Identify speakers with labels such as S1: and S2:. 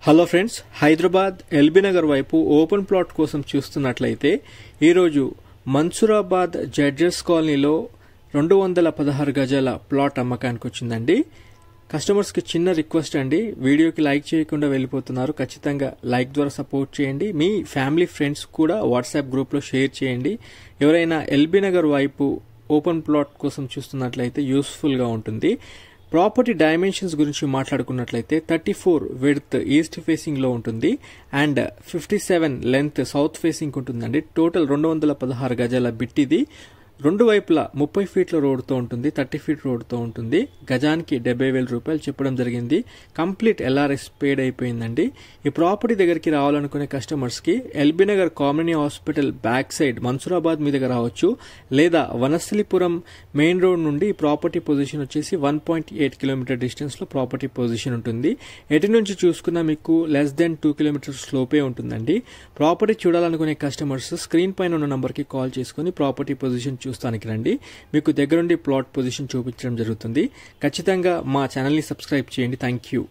S1: Hello friends, Hyderabad LB Nagar వైపు open plot కోసం చూస్తున్నట్లయితే ఈరోజు మన్సూరాబాద్ జడ్జెస్ కాలనీలో 216 గజాల ప్లాట్ అమ్మకానికి వచ్చిందండి. కస్టమర్స్కి చిన్న రిక్వెస్ట్ అండి, వీడియోకి లైక్ చేయకుండా వెళ్ళిపోతున్నారు. ఖచ్చితంగా లైక్ ద్వారా సపోర్ట్ చేయండి. మీ ఫ్యామిలీ ఫ్రెండ్స్ కూడా వాట్సాప్ గ్రూప్లో షేర్ చేయండి. ఎవరైనా ఎల్బీ నగర్ వైపు ఓపెన్ ప్లాట్ కోసం చూస్తున్నట్లయితే యూస్ఫుల్గా ఉంటుంది. ప్రాపర్టీ డైమెన్షన్స్ గురించి మాట్లాడుకున్నట్లయితే 34 విడ్త్ ఈస్ట్ ఫేసింగ్ లో ఉంటుంది అండ్ 57 లెంత్ సౌత్ ఫేసింగ్ ఉంటుందండి. టోటల్ 216 గజాల బిట్ ఇది. రెండు వైపులా 30 ఫీట్ల రోడ్తో ఉంటుంది, 30 ఫీట్ రోడ్తో ఉంటుంది. గజానికి 70,000 రూపాయలు చెప్పడం జరిగింది. కంప్లీట్ ఎల్ఆర్ఎస్ పేడ్ అయిపోయిందండి. ఈ ప్రాపర్టీ దగ్గరికి రావాలనుకునే కస్టమర్స్ కి LB Nagar కామినీ hospital back side Mansoorabad మీదకి రావచ్చు, లేదా వనస్థలిపురం మెయిన్ రోడ్ నుండి ఈ ప్రాపర్టీ పొజిషన్ వచ్చేసి 1.8 కిలోమీటర్ డిస్టెన్స్ లో ప్రాపర్టీ పొజిషన్ ఉంటుంది. ఎటు నుంచి చూసుకున్నా మీకు లెస్ దెన్ 2 కిలోమీటర్స్ లోపే ఉంటుందండి. ప్రాపర్టీ చూడాలనుకునే కస్టమర్స్ స్క్రీన్ పైన ఉన్న నంబర్ కి కాల్ చేసుకుని ప్రాపర్టీ పొజిషన్ చూస్తానికి రండి. మీకు దగ్గరుండి ప్లాట్ పొజిషన్ చూపించడం జరుగుతుంది. ఖచ్చితంగా మా ఛానల్ని సబ్స్క్రైబ్ చేయండి. Thank you.